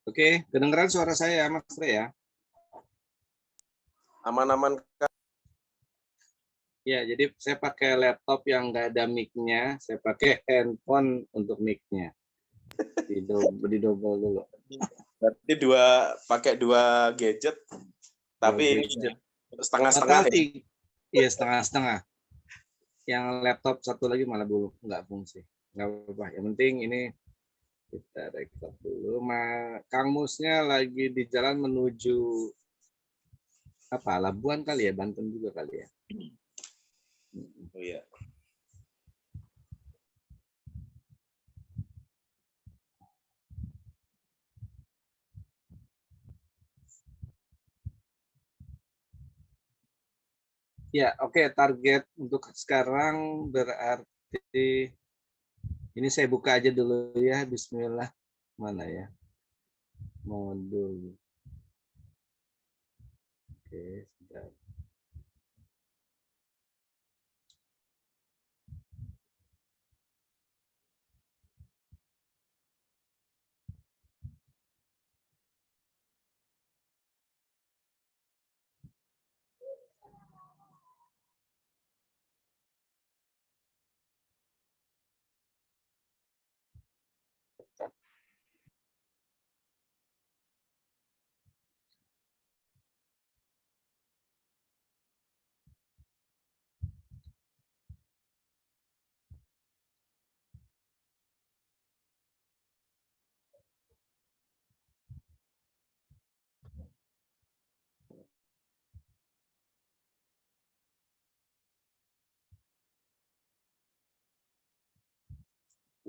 Oke, kedengeran suara saya, Mas Re ya? Aman-aman. Ya, jadi saya pakai laptop yang nggak ada mic-nya, saya pakai handphone untuk mic-nya. Didobel dulu. Berarti pakai dua gadget, tapi ini setengah-setengah ya? Iya, setengah-setengah. Yang laptop satu lagi malah belum nggak fungsi. Nggak apa-apa, yang penting ini kita record dulu. Kang Musnya lagi di jalan menuju apa? Labuan kali ya, Banten juga kali ya. Oh iya. Ya, oke. Target untuk sekarang berarti ini saya buka aja dulu ya. Bismillah. Mana ya? Modul. Oke, sudah.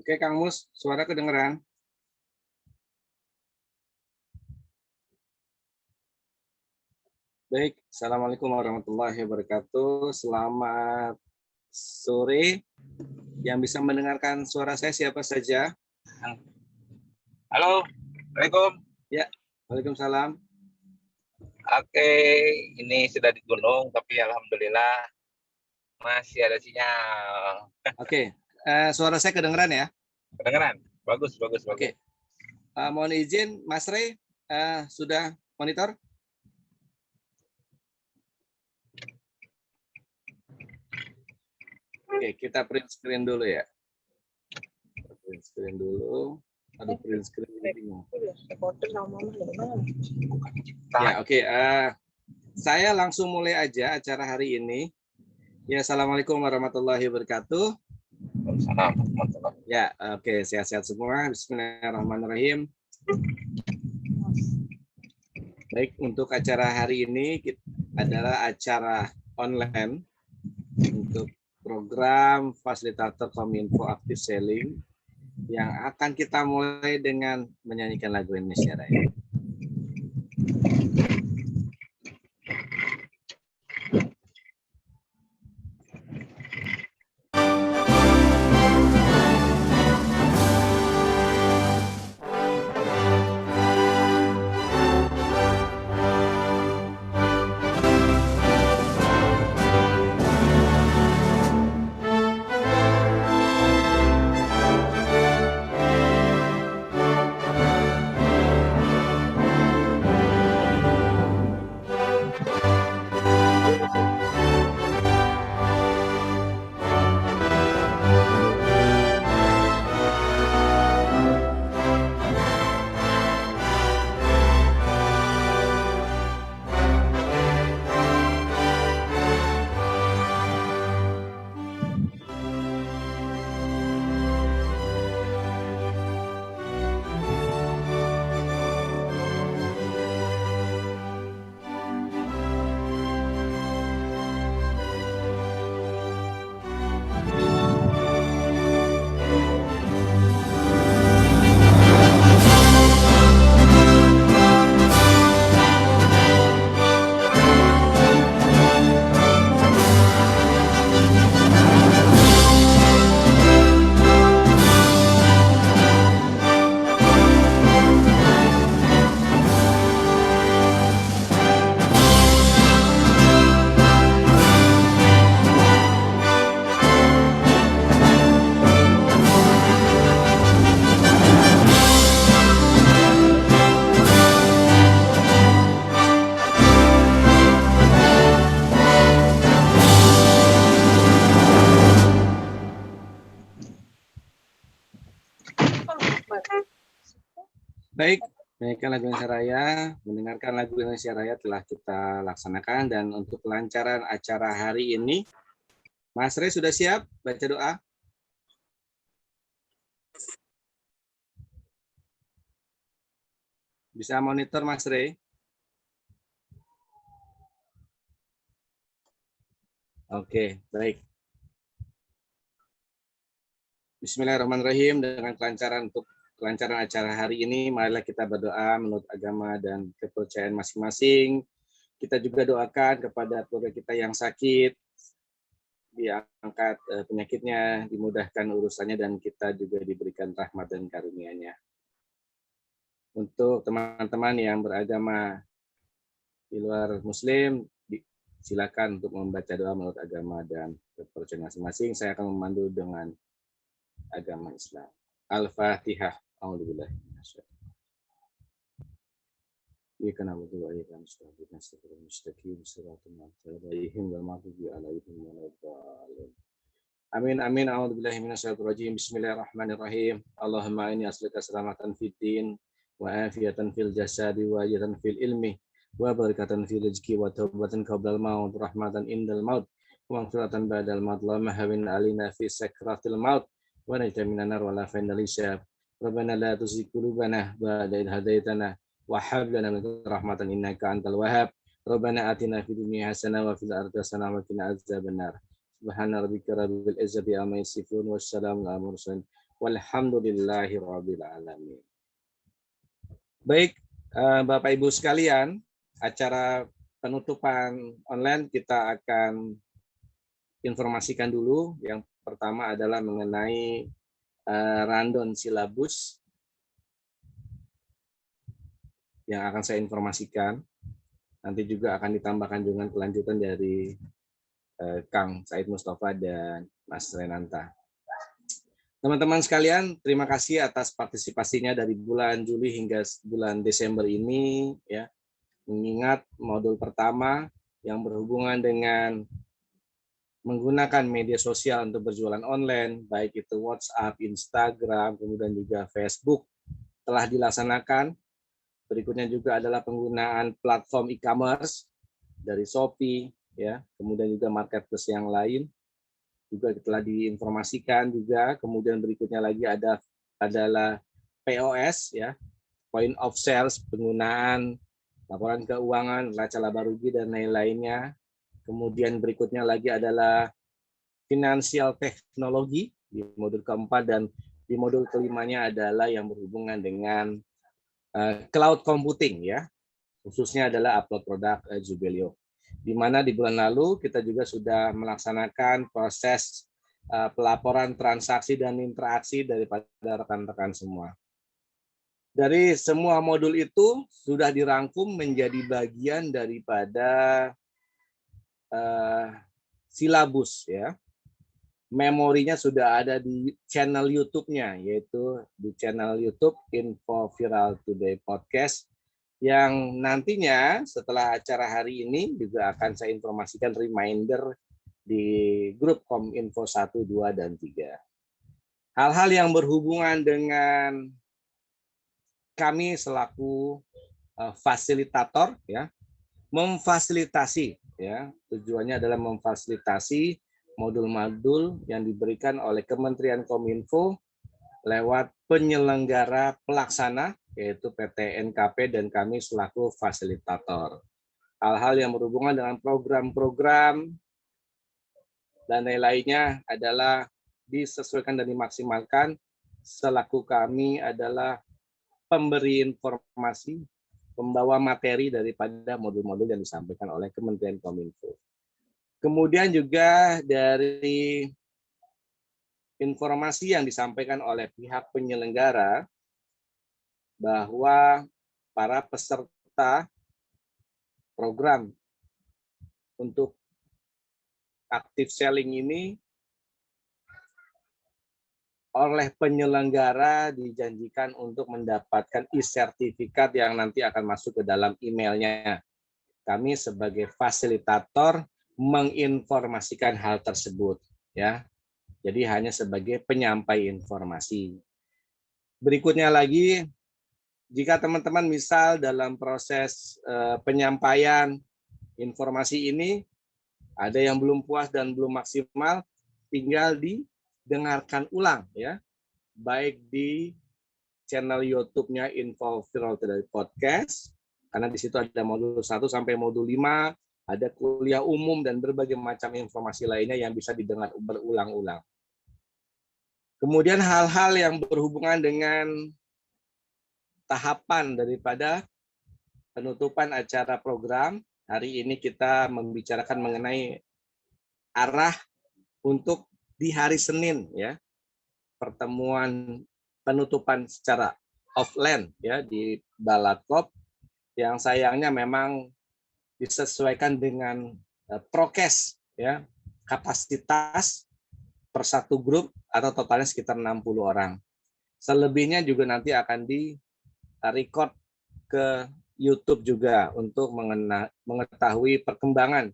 Oke, Kang Mus, suara kedengeran? Baik, Assalamualaikum warahmatullahi wabarakatuh. Selamat sore. Yang bisa mendengarkan suara saya siapa saja? Halo, Assalamualaikum. Ya, Waalaikumsalam. Oke, ini sudah di gunung, tapi alhamdulillah masih ada sinyal. Oke, suara saya kedengeran ya? Kedengeran? Bagus, bagus, bagus. Oke. Mohon izin, Mas Rey, sudah monitor? Oke, kita print screen dulu ya. Print screen dulu. Aduh, print screen bingung. Ya, oke. Saya langsung mulai aja acara hari ini. Ya, Assalamualaikum warahmatullahi wabarakatuh. Ya, oke. Sehat-sehat semua. Bismillahirrahmanirrahim. Baik, untuk acara hari ini adalah acara online untuk program fasilitator Kominfo Active Selling yang akan kita mulai dengan menyanyikan lagu Indonesia Raya. Baik, menyanyikan lagu Indonesia Raya, mendengarkan lagu Indonesia Raya telah kita laksanakan, dan untuk kelancaran acara hari ini, Mas Rey sudah siap baca doa? Bisa monitor Mas Rey? Oke, baik. Bismillahirrahmanirrahim. Dengan kelancaran acara hari ini, marilah kita berdoa menurut agama dan kepercayaan masing-masing. Kita juga doakan kepada keluarga kita yang sakit, diangkat penyakitnya, dimudahkan urusannya, dan kita juga diberikan rahmat dan karunia-Nya. Untuk teman-teman yang beragama di luar Muslim, silakan untuk membaca doa menurut agama dan kepercayaan masing-masing. Saya akan memandu dengan agama Islam. Al-Fatihah. A'udzubillahi minasyaitonir rajim. Iyyaka na'budu wa iyyaka nasta'in. Ihdinas siratal mustaqim. Shiratal ladzina an'amta 'alaihim. Amin amin. A'udzubillahi minasyaitonir rajim. Bismillahirrahmanirrahim. Allahumma inni as'aluka salamatan fid din wa afiyatan fil jasadi wa ajran fil ilmi wa barakatan fil rizqi wa taubatan qablal maut, rahmatan indal maut, wa maghfiratan ba'dal maut. Allahumma hawwin 'alaina fi sakratil maut wa najina minan nar wa la fa'inal hisab. Rabbana la tuzigh qulubana ba'da idh hadaitana wa hab lana min rahmatan innaka antal wahhab. Rabbana atina fid dunya hasanah wa fil akhirati hasanah wa qina adzabannar. Subhana rabbika rabbil izzati amma yasifun wassalamu alal mursalin walhamdulillahi rabbil alamin. Baik, Bapak Ibu sekalian, acara penutupan online kita akan informasikan dulu. Yang pertama adalah mengenai rundown silabus yang akan saya informasikan. Nanti juga akan ditambahkan dengan kelanjutan dari Kang Said Mustafa dan Mas Renanta. Teman-teman sekalian, terima kasih atas partisipasinya dari bulan Juli hingga bulan Desember ini, ya. Mengingat modul pertama yang berhubungan dengan menggunakan media sosial untuk berjualan online, baik itu WhatsApp, Instagram, kemudian juga Facebook, telah dilaksanakan. Berikutnya juga adalah penggunaan platform e-commerce dari Shopee, ya, kemudian juga marketplace yang lain juga telah diinformasikan juga. Kemudian berikutnya lagi adalah POS, ya, point of sales, penggunaan laporan keuangan, neraca laba rugi dan lain-lainnya. Kemudian berikutnya lagi adalah finansial teknologi di modul keempat, dan di modul kelimanya adalah yang berhubungan dengan cloud computing, ya, khususnya adalah upload produk Zubelio. Di mana di bulan lalu kita juga sudah melaksanakan proses pelaporan transaksi dan interaksi daripada rekan-rekan semua. Dari semua modul itu sudah dirangkum menjadi bagian daripada silabus, ya. Memorinya sudah ada di channel YouTube-nya, yaitu di channel YouTube Info Viral Today Podcast, yang nantinya setelah acara hari ini juga akan saya informasikan reminder di grup Kominfo 1, 2, dan 3. Hal-hal yang berhubungan dengan kami selaku fasilitator, ya, memfasilitasi, ya, tujuannya adalah memfasilitasi modul-modul yang diberikan oleh Kementerian Kominfo lewat penyelenggara pelaksana, yaitu PT NKP, dan kami selaku fasilitator. Hal-hal yang berhubungan dengan program-program dan lain-lainnya adalah disesuaikan dan dimaksimalkan selaku kami adalah pemberi informasi, pembawa materi daripada modul-modul yang disampaikan oleh Kementerian Kominfo. Kemudian juga dari informasi yang disampaikan oleh pihak penyelenggara bahwa para peserta program untuk active selling ini oleh penyelenggara dijanjikan untuk mendapatkan e-sertifikat yang nanti akan masuk ke dalam emailnya. Kami sebagai fasilitator menginformasikan hal tersebut, ya. Jadi hanya sebagai penyampai informasi. Berikutnya lagi jika teman-teman misal dalam proses penyampaian informasi ini ada yang belum puas dan belum maksimal, tinggal didengarkan ulang ya, baik di channel YouTube-nya Info Viral Today Podcast, karena di situ ada modul 1 sampai modul 5, ada kuliah umum dan berbagai macam informasi lainnya yang bisa didengar berulang-ulang. Kemudian hal-hal yang berhubungan dengan tahapan daripada penutupan acara program, hari ini kita membicarakan mengenai arah untuk di hari Senin ya, pertemuan penutupan secara offline ya di Balatkop, yang sayangnya memang disesuaikan dengan prokes ya, kapasitas per satu grup atau totalnya sekitar 60 orang. Selebihnya juga nanti akan di record ke YouTube juga untuk mengetahui perkembangan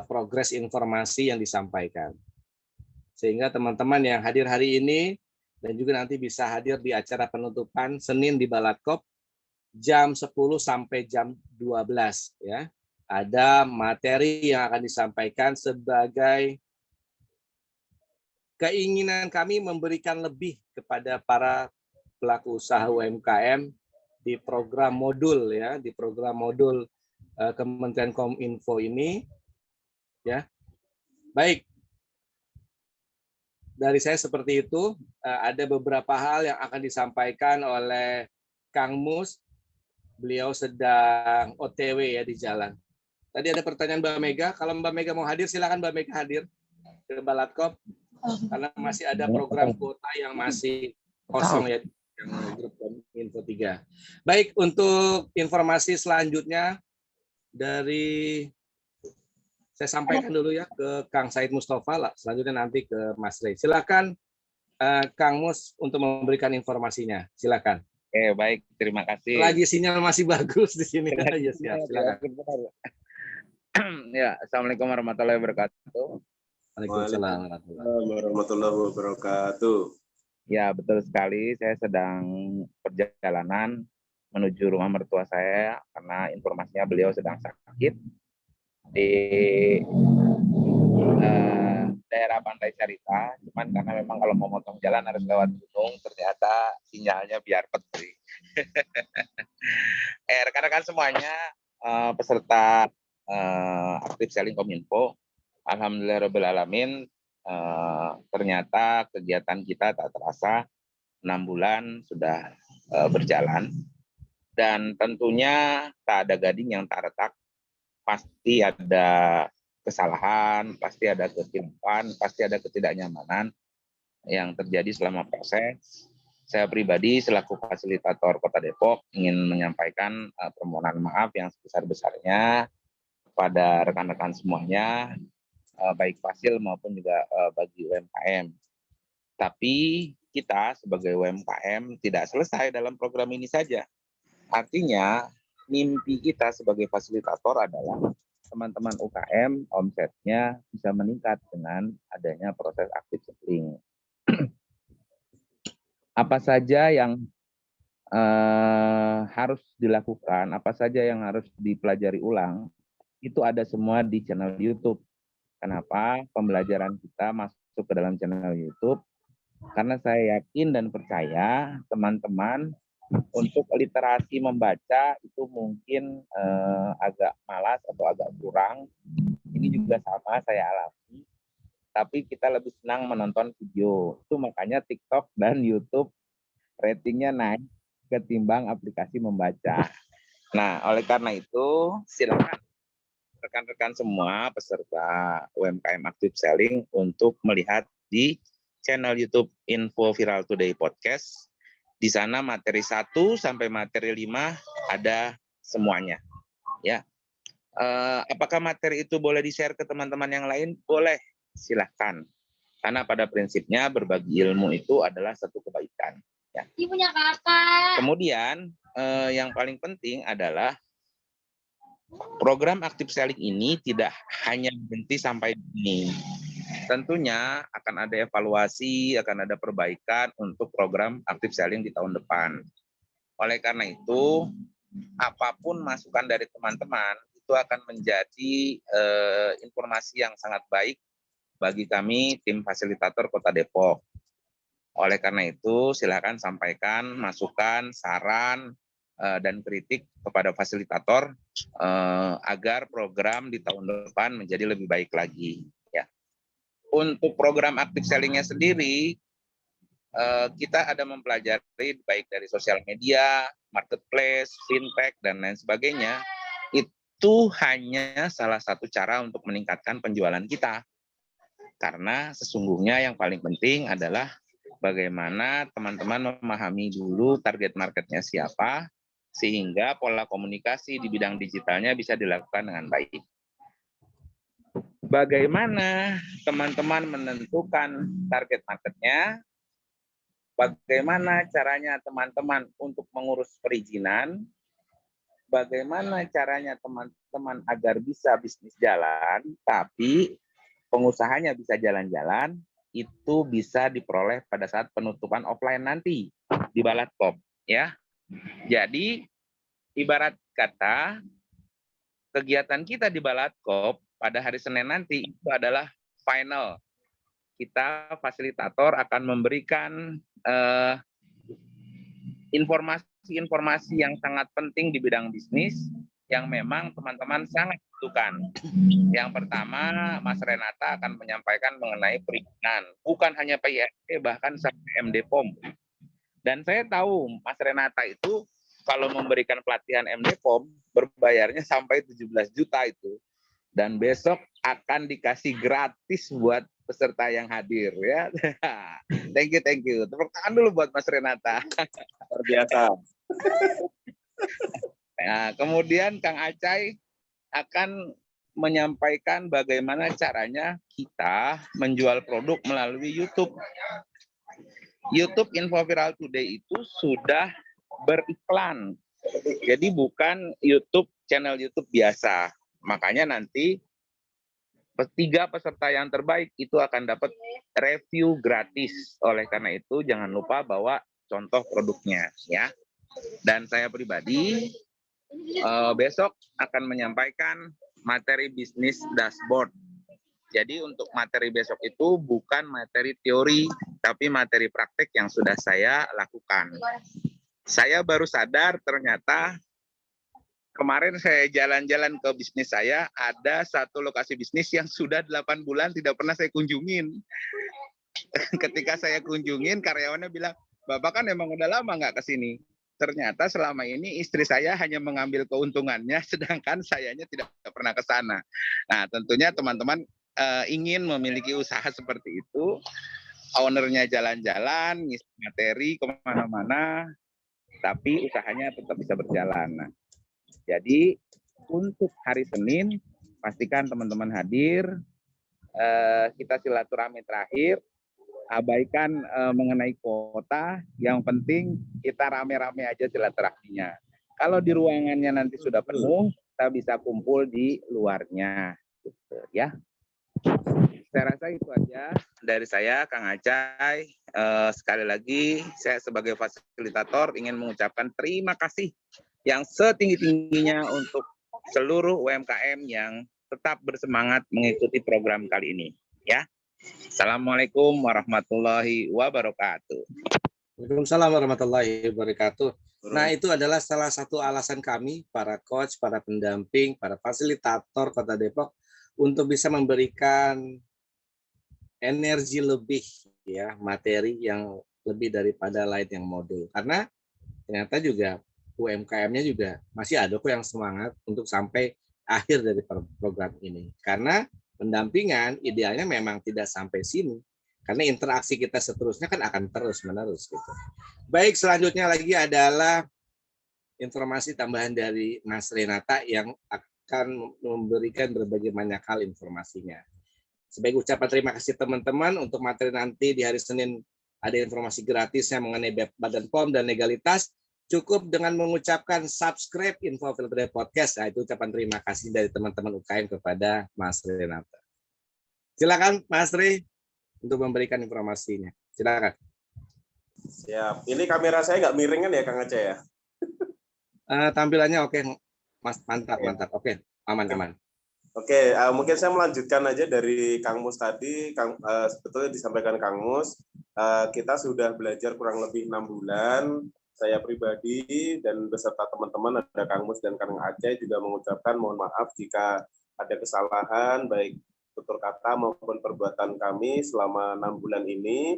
progres informasi yang disampaikan. Sehingga teman-teman yang hadir hari ini dan juga nanti bisa hadir di acara penutupan Senin di Balatkop jam 10 sampai jam 12 ya. Ada materi yang akan disampaikan sebagai keinginan kami memberikan lebih kepada para pelaku usaha UMKM di program modul ya, di program modul Kementerian Kominfo ini ya. Baik. Dari saya seperti itu, ada beberapa hal yang akan disampaikan oleh Kang Mus. Beliau sedang OTW ya di jalan. Tadi ada pertanyaan Mbak Mega, kalau Mbak Mega mau hadir silakan Mbak Mega hadir ke Balatkop karena masih ada program kuota yang masih kosong ya yang grup Info 3. Baik, untuk informasi selanjutnya dari saya sampaikan dulu ya ke Kang Said Mustafa lah. Selanjutnya nanti ke Mas Rey. Silakan Kang Mus untuk memberikan informasinya. Silakan. Oke, baik. Terima kasih. Lagi sinyal masih bagus di sini. Ya, siap. Silakan. Ya, Assalamualaikum warahmatullahi wabarakatuh. Waalaikumsalam warahmatullahi wabarakatuh. Ya, betul sekali. Saya sedang perjalanan menuju rumah mertua saya karena informasinya beliau sedang sakit di daerah Pantai Carita. Cuman karena memang kalau mau motong jalan harus lewat gunung, ternyata sinyalnya biar peti. Rekan-rekan semuanya, peserta aktif selling Kominfo, alhamdulillahirobbilalamin, ternyata kegiatan kita tak terasa 6 bulan sudah berjalan, dan tentunya tak ada gading yang tak retak. Pasti ada kesalahan, pasti ada kekeliruan, pasti ada ketidaknyamanan yang terjadi selama proses. Saya pribadi selaku fasilitator Kota Depok ingin menyampaikan permohonan maaf yang sebesar-besarnya kepada rekan-rekan semuanya, baik fasil maupun juga bagi UMKM. Tapi kita sebagai UMKM tidak selesai dalam program ini saja. Artinya mimpi kita sebagai fasilitator adalah teman-teman UKM omsetnya bisa meningkat dengan adanya proses aktif selling. Apa saja yang harus dilakukan, apa saja yang harus dipelajari ulang, itu ada semua di channel YouTube. Kenapa pembelajaran kita masuk ke dalam channel YouTube? Karena saya yakin dan percaya teman-teman untuk literasi membaca itu mungkin agak malas atau agak kurang. Ini juga sama saya alami. Tapi kita lebih senang menonton video. Itu makanya TikTok dan YouTube ratingnya naik ketimbang aplikasi membaca. Nah, oleh karena itu silakan rekan-rekan semua peserta UMKM Active Selling untuk melihat di channel YouTube Info Viral Today Podcast. Di sana materi 1 sampai materi 5 ada semuanya. Ya. Apakah materi itu boleh di-share ke teman-teman yang lain? Boleh, silahkan. Karena pada prinsipnya berbagi ilmu itu adalah satu kebaikan. Ya. Ini punya kakak. Kemudian yang paling penting adalah program Active Selling ini tidak hanya berhenti sampai ini. Tentunya akan ada evaluasi, akan ada perbaikan untuk program Active Selling di tahun depan. Oleh karena itu, apapun masukan dari teman-teman itu akan menjadi informasi yang sangat baik bagi kami tim fasilitator Kota Depok. Oleh karena itu, silakan sampaikan masukan, saran, dan kritik kepada fasilitator agar program di tahun depan menjadi lebih baik lagi. Ya. Untuk program active selling-nya sendiri, kita ada mempelajari baik dari sosial media, marketplace, fintech, dan lain sebagainya. Itu hanya salah satu cara untuk meningkatkan penjualan kita. Karena sesungguhnya yang paling penting adalah bagaimana teman-teman memahami dulu target marketnya siapa, sehingga pola komunikasi di bidang digitalnya bisa dilakukan dengan baik. Bagaimana teman-teman menentukan target marketnya, bagaimana caranya teman-teman untuk mengurus perizinan, bagaimana caranya teman-teman agar bisa bisnis jalan, tapi pengusahanya bisa jalan-jalan, itu bisa diperoleh pada saat penutupan offline nanti di Balatkop, ya. Jadi ibarat kata kegiatan kita di Balatkop pada hari Senin nanti itu adalah final. Kita fasilitator akan memberikan informasi-informasi yang sangat penting di bidang bisnis yang memang teman-teman sangat butuhkan. Yang pertama, Mas Renata akan menyampaikan mengenai perizinan, bukan hanya PISP, bahkan sampai MD POM. Dan saya tahu Mas Renata itu kalau memberikan pelatihan MD POM berbayarnya sampai 17 juta itu. Dan besok akan dikasih gratis buat peserta yang hadir ya. Thank you. Tepuk tangan dulu buat Mas Renata. Luar biasa. Nah, kemudian Kang Acai akan menyampaikan bagaimana caranya kita menjual produk melalui YouTube. YouTube Info Viral Today itu sudah beriklan. Jadi bukan channel YouTube biasa. Makanya nanti 3 peserta yang terbaik itu akan dapat review gratis. Oleh karena itu jangan lupa bawa contoh produknya ya. Dan saya pribadi besok akan menyampaikan materi bisnis dashboard. Jadi untuk materi besok itu bukan materi teori, tapi materi praktek yang sudah saya lakukan. Saya baru sadar ternyata kemarin saya jalan-jalan ke bisnis saya, ada satu lokasi bisnis yang sudah 8 bulan tidak pernah saya kunjungin. Ketika saya kunjungin, karyawannya bilang, Bapak kan emang udah lama nggak ke sini. Ternyata selama ini istri saya hanya mengambil keuntungannya, sedangkan sayanya tidak pernah ke sana. Nah, tentunya teman-teman ingin memiliki usaha seperti itu, ownernya jalan-jalan, ngisi materi kemana-mana, tapi usahanya tetap bisa berjalan. Nah, jadi untuk hari Senin, pastikan teman-teman hadir, kita silaturahmi terakhir, abaikan mengenai kuota, yang penting kita rame-rame aja silaturahminya. Kalau di ruangannya nanti sudah penuh, kita bisa kumpul di luarnya. Gitu, ya. Saya rasa itu aja dari saya, Kang Acai. Sekali lagi, saya sebagai fasilitator ingin mengucapkan terima kasih yang setinggi-tingginya untuk seluruh UMKM yang tetap bersemangat mengikuti program kali ini. Ya, Assalamualaikum warahmatullahi wabarakatuh. Waalaikumsalam warahmatullahi wabarakatuh. Nah, itu adalah salah satu alasan kami, para coach, para pendamping, para fasilitator Kota Depok, untuk bisa memberikan energi lebih, ya, materi yang lebih daripada light yang modul. Karena ternyata juga UMKM-nya juga masih ada kok yang semangat untuk sampai akhir dari program ini. Karena pendampingan idealnya memang tidak sampai sini. Karena interaksi kita seterusnya kan akan terus-menerus gitu. Baik, selanjutnya lagi adalah informasi tambahan dari Mas Renata yang akan memberikan berbagai banyak hal informasinya. Sebagai ucapan terima kasih teman-teman untuk materi nanti di hari Senin ada informasi gratisnya mengenai Badan POM dan legalitas. Cukup dengan mengucapkan subscribe Info Viral Podcast. Nah, itu ucapan terima kasih dari teman-teman UKM kepada Mas Renata. Silakan Mas Re untuk memberikan informasinya. Silakan. Siap. Ini kamera saya nggak miring kan ya, Kang Aceh ya? Tampilannya oke, Mas. Mantap, mantap. Oke, aman. Oke, mungkin saya melanjutkan aja dari Kang Mus tadi. Sebetulnya disampaikan Kang Mus, kita sudah belajar kurang lebih 6 bulan. Saya pribadi dan beserta teman-teman, ada Kang Mus dan Kang Aceh juga mengucapkan mohon maaf jika ada kesalahan, baik tutur kata maupun perbuatan kami selama 6 bulan ini.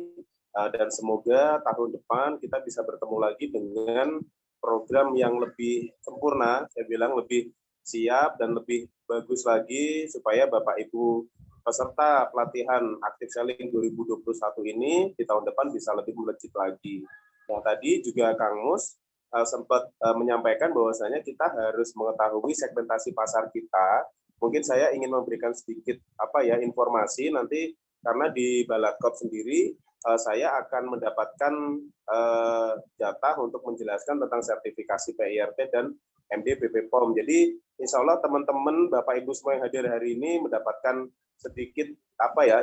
Dan semoga tahun depan kita bisa bertemu lagi dengan program yang lebih sempurna, saya bilang lebih siap dan lebih bagus lagi supaya Bapak Ibu peserta pelatihan Active Selling 2021 ini di tahun depan bisa lebih melejit lagi. Nah, tadi juga Kang Mus sempat menyampaikan bahwasanya kita harus mengetahui segmentasi pasar kita. Mungkin saya ingin memberikan sedikit informasi nanti, karena di Balakop sendiri saya akan mendapatkan jatah untuk menjelaskan tentang sertifikasi PIRT dan MD BPOM. Jadi insya Allah teman-teman Bapak Ibu semua yang hadir hari ini mendapatkan sedikit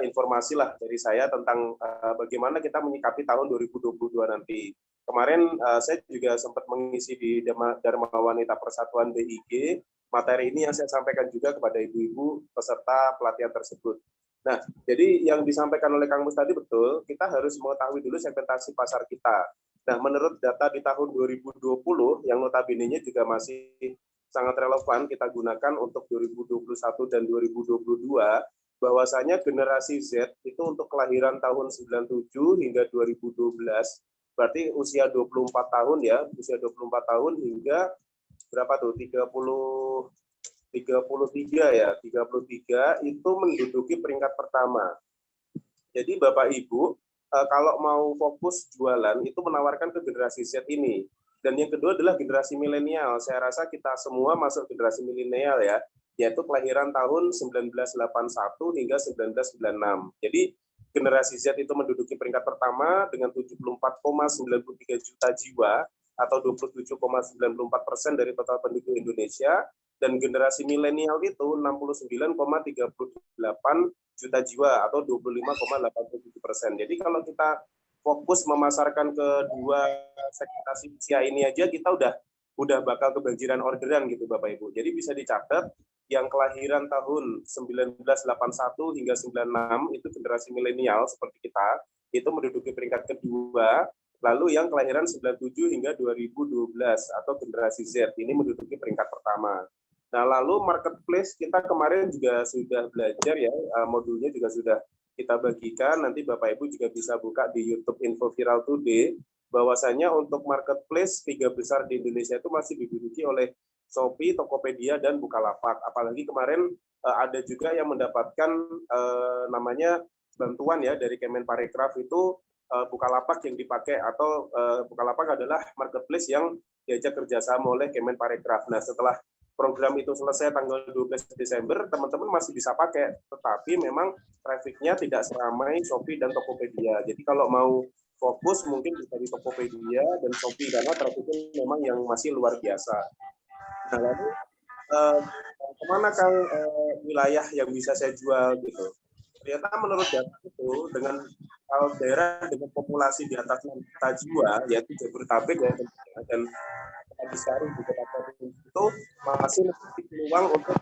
informasi lah dari saya tentang bagaimana kita menyikapi tahun 2022 nanti. Kemarin saya juga sempat mengisi di Dharma Wanita Persatuan DIG. Materi ini yang saya sampaikan juga kepada ibu-ibu peserta pelatihan tersebut. Nah, jadi yang disampaikan oleh Kang Mus tadi betul, kita harus mengetahui dulu segmentasi pasar kita. Nah, menurut data di tahun 2020, yang notabene-nya juga masih sangat relevan kita gunakan untuk 2021 dan 2022, bahwasanya generasi Z itu untuk kelahiran tahun 97 hingga 2012, berarti usia 24 tahun ya, usia 24 tahun hingga berapa tuh, 33 itu menduduki peringkat pertama. Jadi Bapak Ibu, kalau mau fokus jualan itu menawarkan ke generasi Z ini. Dan yang kedua adalah generasi milenial. Saya rasa kita semua masuk generasi milenial ya, yaitu kelahiran tahun 1981 hingga 1996. Jadi generasi Z itu menduduki peringkat pertama dengan 74,93 juta jiwa atau 27,94% dari total penduduk Indonesia. Dan generasi milenial itu 69,38 juta jiwa atau 25,87%. Jadi kalau kita fokus memasarkan ke dua segmentasi usia ini aja, kita udah bakal kebanjiran orderan gitu Bapak Ibu. Jadi bisa dicatat yang kelahiran tahun 1981 hingga 96 itu generasi milenial seperti kita, itu menduduki peringkat kedua. Lalu yang kelahiran 97 hingga 2012 atau generasi Z ini menduduki peringkat pertama. Nah, lalu marketplace kita kemarin juga sudah belajar ya, modulnya juga sudah kita bagikan, nanti Bapak Ibu juga bisa buka di YouTube Info Viral Today, bahwasanya untuk marketplace 3 besar di Indonesia itu masih diduduki oleh Shopee, Tokopedia, dan Bukalapak. Apalagi kemarin ada juga yang mendapatkan namanya bantuan ya dari Kemenparekraf itu Bukalapak yang dipakai, atau Bukalapak adalah marketplace yang diajak kerjasama oleh Kemenparekraf. Nah, setelah program itu selesai tanggal 12 Desember, teman-teman masih bisa pakai, tetapi memang trafficnya tidak seramai Shopee dan Tokopedia. Jadi kalau mau fokus mungkin bisa di Tokopedia dan Shopee, karena trafficnya memang yang masih luar biasa. Nah, lalu kemana Kang wilayah yang bisa saya jual gitu? Ternyata menurut data itu, dengan daerah dengan populasi di atas 6 juta jiwa, yaitu Jabodetabek ya, dan besar di Kota Bandung itu masih memiliki peluang untuk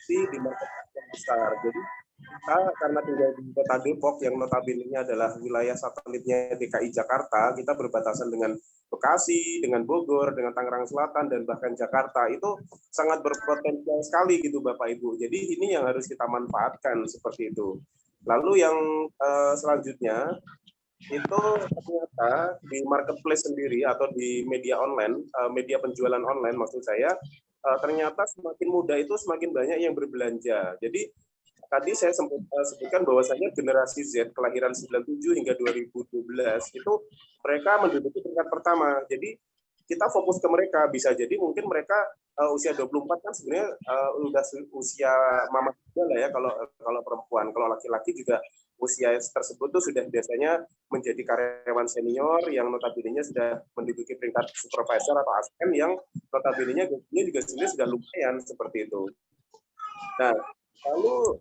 di market yang besar. Jadi kita karena tinggal di Kota Depok yang notabene-nya adalah wilayah satelitnya DKI Jakarta, kita berbatasan dengan Bekasi, dengan Bogor, dengan Tangerang Selatan, dan bahkan Jakarta, itu sangat berpotensial sekali gitu Bapak Ibu. Jadi ini yang harus kita manfaatkan seperti itu. Lalu yang selanjutnya, itu ternyata di marketplace sendiri atau di media online, media penjualan online maksud saya, ternyata semakin muda itu semakin banyak yang berbelanja. Jadi tadi saya sempat sebutkan bahwasanya generasi Z kelahiran 97 hingga 2012 itu mereka menduduki peringkat pertama. Jadi kita fokus ke mereka, bisa jadi mungkin mereka usia 24 kan sebenarnya udah usia mama juga lah ya kalau perempuan. Kalau laki-laki juga usia tersebut tuh sudah biasanya menjadi karyawan senior yang notabene-nya sudah menduduki peringkat supervisor atau asisten yang notabene-nya gajinya juga sebenarnya sudah lumayan seperti itu. Nah, lalu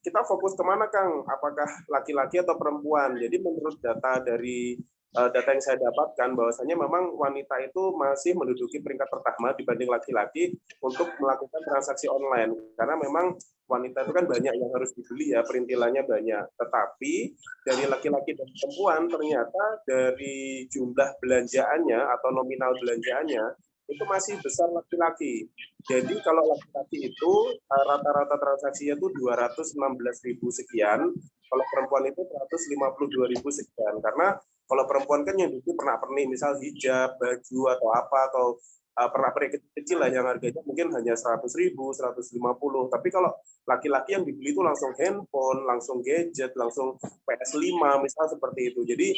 kita fokus kemana Kang? Apakah laki-laki atau perempuan? Jadi menurut data dari data yang saya dapatkan bahwasanya memang wanita itu masih menduduki peringkat pertama dibanding laki-laki untuk melakukan transaksi online. Karena memang wanita itu kan banyak yang harus dibeli ya, perintilannya banyak. Tetapi dari laki-laki dan perempuan ternyata dari jumlah belanjaannya atau nominal belanjaannya itu masih besar laki-laki. Jadi kalau laki-laki itu rata-rata transaksinya itu 216.000 sekian, kalau perempuan itu 152.000 sekian. Karena kalau perempuan kan yang dulu pernah-pernik, misal hijab, baju atau apa, atau pernah-pernik kecil lah yang harganya mungkin hanya 100.000, 150. Tapi kalau laki-laki yang dibeli itu langsung handphone, langsung gadget, langsung PS5, misal seperti itu. Jadi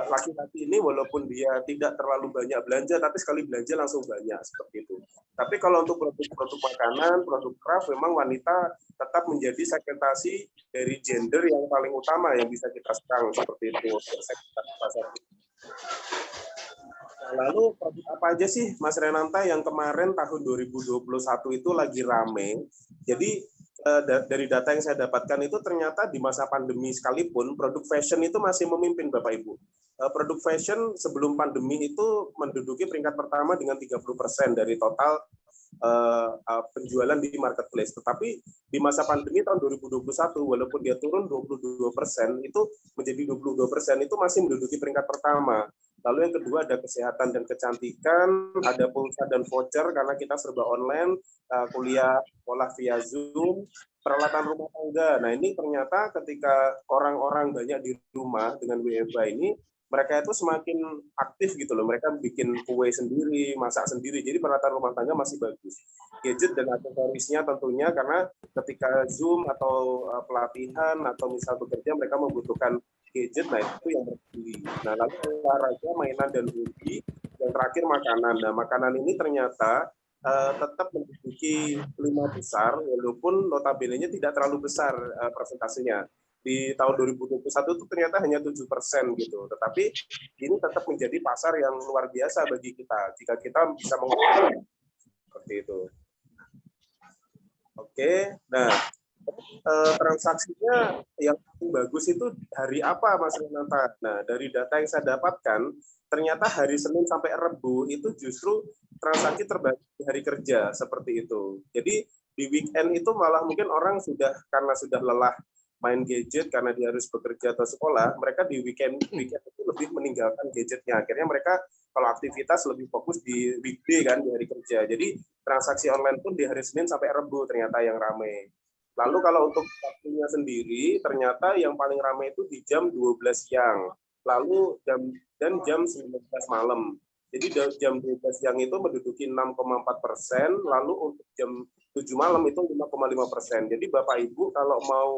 laki-laki ini walaupun dia tidak terlalu banyak belanja, tapi sekali belanja langsung banyak seperti itu. Tapi kalau untuk produk-produk makanan, produk craft, memang wanita tetap menjadi segmentasi dari gender yang paling utama yang bisa kita serang seperti itu. Pasar. Nah, lalu produk apa aja sih Mas Renanta yang kemarin tahun 2021 itu lagi rame? Jadi dari data yang saya dapatkan itu ternyata di masa pandemi sekalipun produk fashion itu masih memimpin Bapak Ibu. Produk fashion sebelum pandemi itu menduduki peringkat pertama dengan 30% dari total penjualan di marketplace. Tetapi di masa pandemi tahun 2021 walaupun dia turun 22% itu menjadi 22% itu masih menduduki peringkat pertama. Lalu yang kedua ada kesehatan dan kecantikan, ada pulsa dan voucher karena kita serba online, kuliah sekolah via Zoom, peralatan rumah tangga. Nah ini ternyata ketika orang-orang banyak di rumah dengan WFH ini, mereka itu semakin aktif gitu loh. Mereka bikin kue sendiri, masak sendiri. Jadi peralatan rumah tangga masih bagus. Gadget dan aksesorisnya tentunya karena ketika Zoom atau pelatihan atau misal bekerja mereka membutuhkan gadget, nah itu yang berbeli. Nah lalu olahraga, mainan dan hobi. Yang terakhir makanan. Nah makanan ini ternyata tetap menduduki 5 besar, walaupun notabene-nya tidak terlalu besar persentasenya. Di tahun 2021 itu ternyata hanya 7% gitu. Tetapi ini tetap menjadi pasar yang luar biasa bagi kita jika kita bisa mengolah seperti itu. Oke, nah transaksinya yang paling bagus itu hari apa Mas Renata? Nah, dari data yang saya dapatkan, ternyata hari Senin sampai Rabu itu justru transaksi terbaik di hari kerja seperti itu. Jadi di weekend itu malah mungkin orang karena sudah lelah main gadget karena dia harus bekerja atau sekolah, mereka di weekend itu lebih meninggalkan gadgetnya. Akhirnya mereka kalau aktivitas lebih fokus di weekday kan, di hari kerja. Jadi transaksi online pun di hari Senin sampai Rabu ternyata yang ramai. Lalu kalau untuk waktunya sendiri, ternyata yang paling ramai itu di jam 12 siang, lalu jam 19 malam. Jadi jam 12 siang itu menduduki 6,4%, lalu untuk jam 7 malam itu 5,5%. Jadi Bapak Ibu kalau mau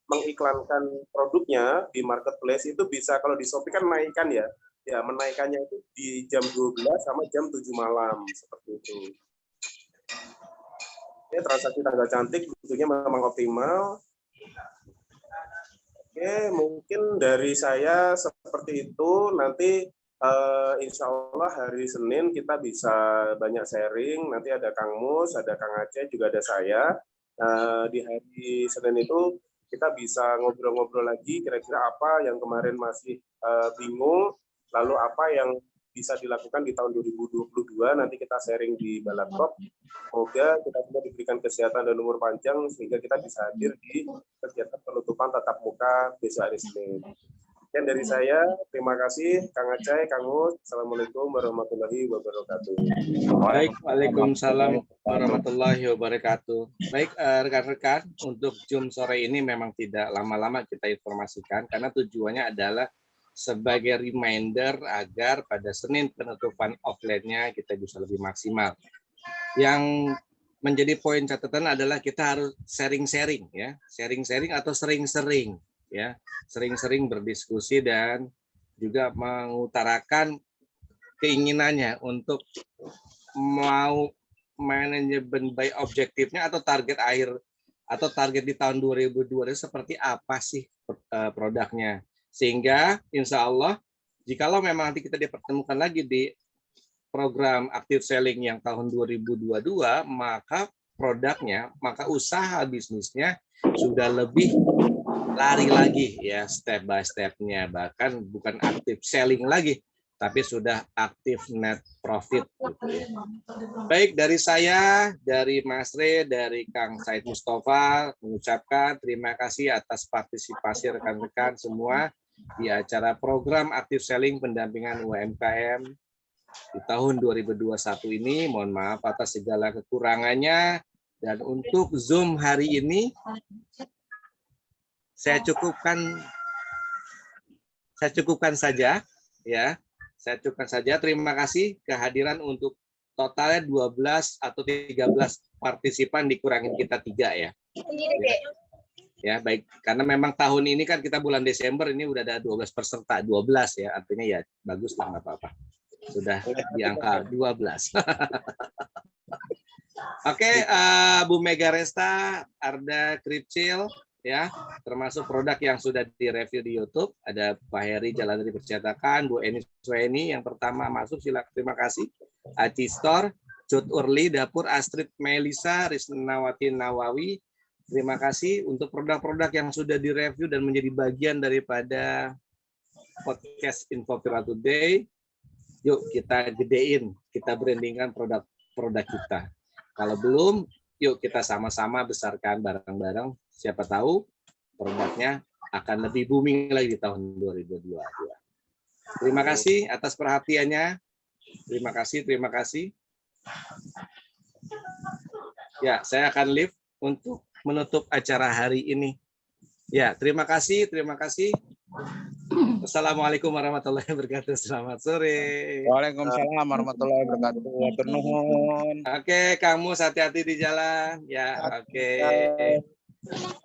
mengiklankan produknya di marketplace itu bisa, kalau di Shopee kan menaikkan ya, menaikkannya itu di jam 12 sama jam 7 malam, seperti itu. Oke, transaksi tanggal cantik tentunya memang optimal. Oke, mungkin dari saya seperti itu. Nanti insya Allah hari Senin kita bisa banyak sharing. Nanti ada Kang Mus, ada Kang Aceh, juga ada saya. Di hari Senin itu kita bisa ngobrol-ngobrol lagi kira-kira apa yang kemarin masih bingung, lalu apa yang bisa dilakukan di tahun 2022, nanti kita sharing di Balakrop. Semoga kita semua diberikan kesehatan dan umur panjang sehingga kita bisa hadir di kegiatan penutupan tatap muka besok hari Senin. Sekian dari saya, terima kasih Kang Aceh, Kang Mus. Assalamualaikum warahmatullahi wabarakatuh. Baik, waalaikumsalam warahmatullahi wabarakatuh. Baik, rekan-rekan, untuk Zoom sore ini memang tidak lama-lama kita informasikan karena tujuannya adalah sebagai reminder agar pada Senin penutupan offline-nya kita bisa lebih maksimal. Yang menjadi poin catatan adalah kita harus sharing-sharing ya, sharing-sharing atau sering-sering ya, sering-sering berdiskusi dan juga mengutarakan keinginannya untuk mau manajemen by objektifnya atau target akhir atau target di tahun 2020 seperti apa sih produknya. Sehingga insya Allah jikalau memang nanti kita dipertemukan lagi di program active selling yang tahun 2022, maka produknya, maka usaha bisnisnya sudah lebih lari lagi ya, step by step-nya, bahkan bukan aktif selling lagi, tapi sudah aktif net profit gitu ya. Baik, dari saya, dari Mas Re, dari Kang Said Mustafa mengucapkan terima kasih atas partisipasi rekan-rekan semua di acara program aktif selling pendampingan UMKM di tahun 2021 ini. Mohon maaf atas segala kekurangannya, dan untuk Zoom hari ini saya cukupkan saja ya. Saya cukupkan saja. Terima kasih kehadiran untuk totalnya 12 atau 13 partisipan, dikurangin kita 3 ya. Ya, baik. Karena memang tahun ini kan kita bulan Desember ini udah ada 12 peserta, 12 ya. Artinya ya bagus lah, nggak apa-apa. Sudah di angka 12. Oke, Bu Mega Resta, Arda Kripcil, ya, termasuk produk yang sudah direview di YouTube. Ada Pak Heri Jalan dari Percetakan, Bu Eni Sweni yang pertama masuk, silakan, terima kasih. Aci Store, Cut Urli, Dapur, Astrid Melisa, Risnawati Nawawi, terima kasih untuk produk-produk yang sudah direview dan menjadi bagian daripada podcast Info Viral Today. Yuk kita gedein, kita brandingkan produk-produk kita. Kalau belum, yuk kita sama-sama besarkan bareng-bareng. Siapa tahu produknya akan lebih booming lagi di tahun 2022. Terima kasih atas perhatiannya. Terima kasih. Ya, saya akan live untuk menutup acara hari ini. Ya, terima kasih. Assalamualaikum warahmatullahi wabarakatuh. Selamat sore. Waalaikumsalam warahmatullahi wabarakatuh. Hatur nuhun. Oke, kamu hati-hati di jalan. Ya, oke.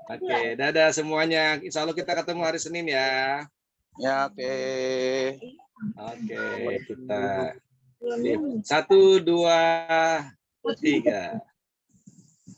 Oke, dadah semuanya. Insya Allah kita ketemu hari Senin ya. Ya, oke. Oke, kita 1, 2, 3.